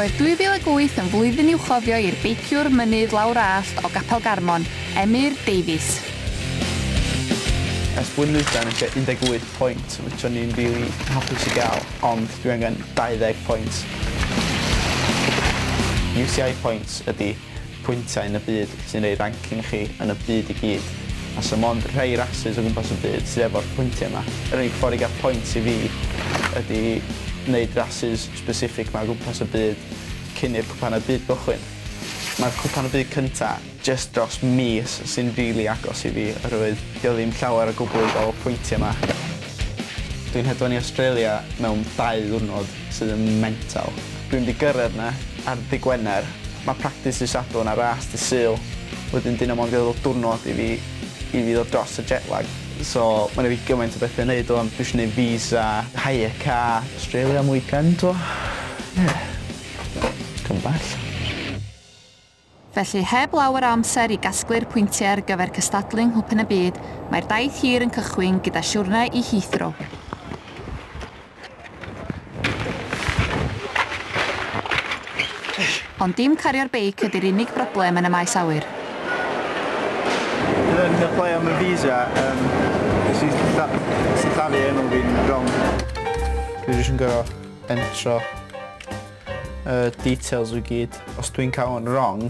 Roedd 2008 yn flwyddyn i'w chofio i'r beiciwr mynydd lawr allt o Gapel Garmon, Emyr Davies. Ers blwyddyn yn cael 18 pwynt, which o'n i'n rili hapus i gael, ond dwi angen 20 pwynt. UCI points ydy pwyntiau yn y byd sy'n rhoi ranking chi yn y byd i gyd. A so mond rhai rhasys o gwmpas y byd sydd efo'r pwyntiau yma. Yr unig ffordd i gael pwynt i fi ydy wneud rhasys specific yma o gwmpas y byd cyn i'r cwpan y byd gychwyn. Mae'r cwpan y byd cyntaf just dros mis sy'n rili agos i fi, oherwydd dio ddim llawer o gwbl i gael pwyntiau yma. Dwi'n hedfan i Australia mewn 2 ddiwrnod sydd yn mental. Dwi'n wedi gyrraedd yna ar ddy Gwener. Mae practis i Sadwrn a ras dy Sul. Wedyn dyn nhw'n ddod o diwrnod i fi ddod dros y jetlag. So, mae'n fi gymaint o bethau i wneud o. Dwi eisiau gwneud visa, hire car, Australia am weekend o. Cymball. Felly, heb lawer o amser i gasglu'r pwyntiau ar gyfer cystadlu'n nghwpan y byd, mae'r daith hir yn cychwyn gyda siwrna i Heathrow. Ond dim cario'r beic ydy'r unig broblem yn y maes awyr. Yn apply am y visa, nes i llafu enw fi'n wrong. Dwi jyst yn gorfod entro details o gyd. Os dwi'n cael yn wrong,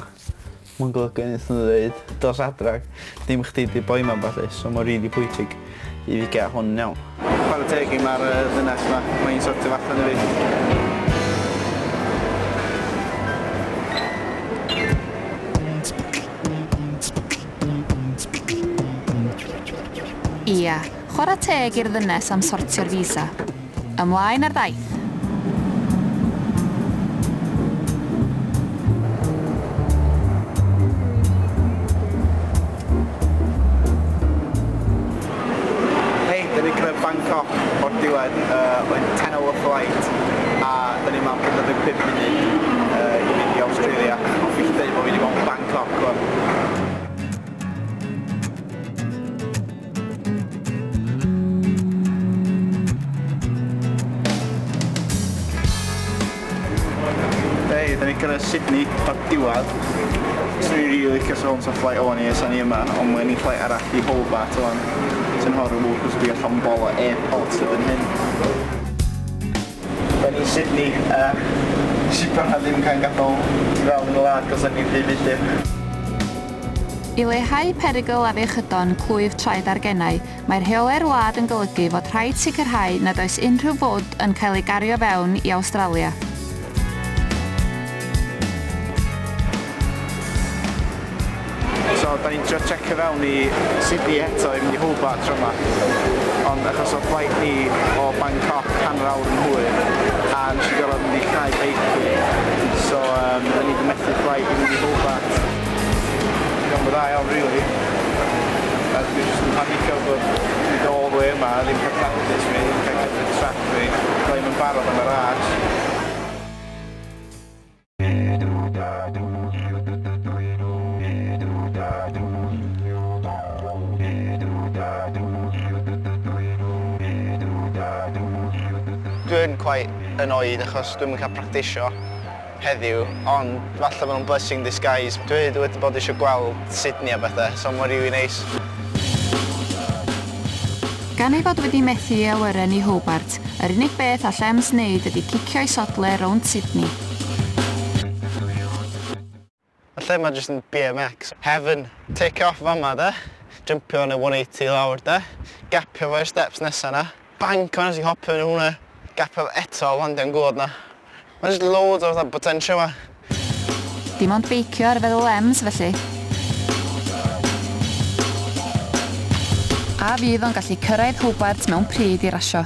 mae'n golygu yn dweud, dos adrag, dim chdi di boi mewn falle, so mae'n rili pwysig i fi gael hwn iawn. Chwarae teg i mae'r ddynes yma, mae'n sortio allan i fi. Ia, chwarae teg i'r ddynes am sortio'r visa. Ymlaen ar daith. Hei, dyn ni'n cyrraedd Bangkok o'r diwedd, mae'n 10 hour flight, a dyn ni'n mewn 45 munud i fynd i Australia. Ond fi'n dweud bod fi wedi bod yn Bangkok rwan. Da ni'n cyrraedd Sydney o'r diwedd. Swn i'n rili licio sôn o'r flight o'n i ys ni yma, ond mae'n i flight arall i Hobart o'n. Sy'n horrible, cos dwi'n allan bol o airport sydd yn hyn. Da ni'n Sydney, si brana ddim cael gadael i fewn yn y lad, cos da ni'n rhy fudur. I leihau perygl a fechydon clwyf traed ar gennau, mae'r rheolau'r wlad yn golygu fod rhaid sicrhau nad oes unrhyw fod yn cael ei gario fewn i Awstralia. So, da ni'n trio checio fewn i Sydney eto i mynd i Hobart tro yma. Ond achos o flight ni o Bangkok 1 awr yn hwyr, a nes i gorfod mynd i cau beic fi. So, da ni wedi methu flight i mynd i Hobart. Gan bod dda iawn, really. A dwi'n jyst yn panicio bod dwi'n all the way yma, ddim cael practice fi, ddim cael cymryd track fi, ddim yn barod am y ras. Dwi'n quite annoyed achos dwi'n cael practisio heddiw, ond falle bod nhw'n blessing disguise. Dwi wedi bod eisiau gweld Sydney a bethau, so mae'n rili neis. Gan ei fod wedi methu ei awyren i Hobart, yr unig beth all Ems wneud ydy cicio i sodle rownd Sydney. Falle mae jyst yn BMX. Heaven, take off fama de, jumpio yn y 180 lawr de, gapio fo'r steps nesaf na, banc o'n as i hopio yn hwnna. Gapel eto landio'n gwrdd na. Mae'n jyst loads o fatha potential yma. Dim ond beicio ar feddwl Ems felly. A fydd o'n gallu cyrraedd Hobart mewn pryd i rasio.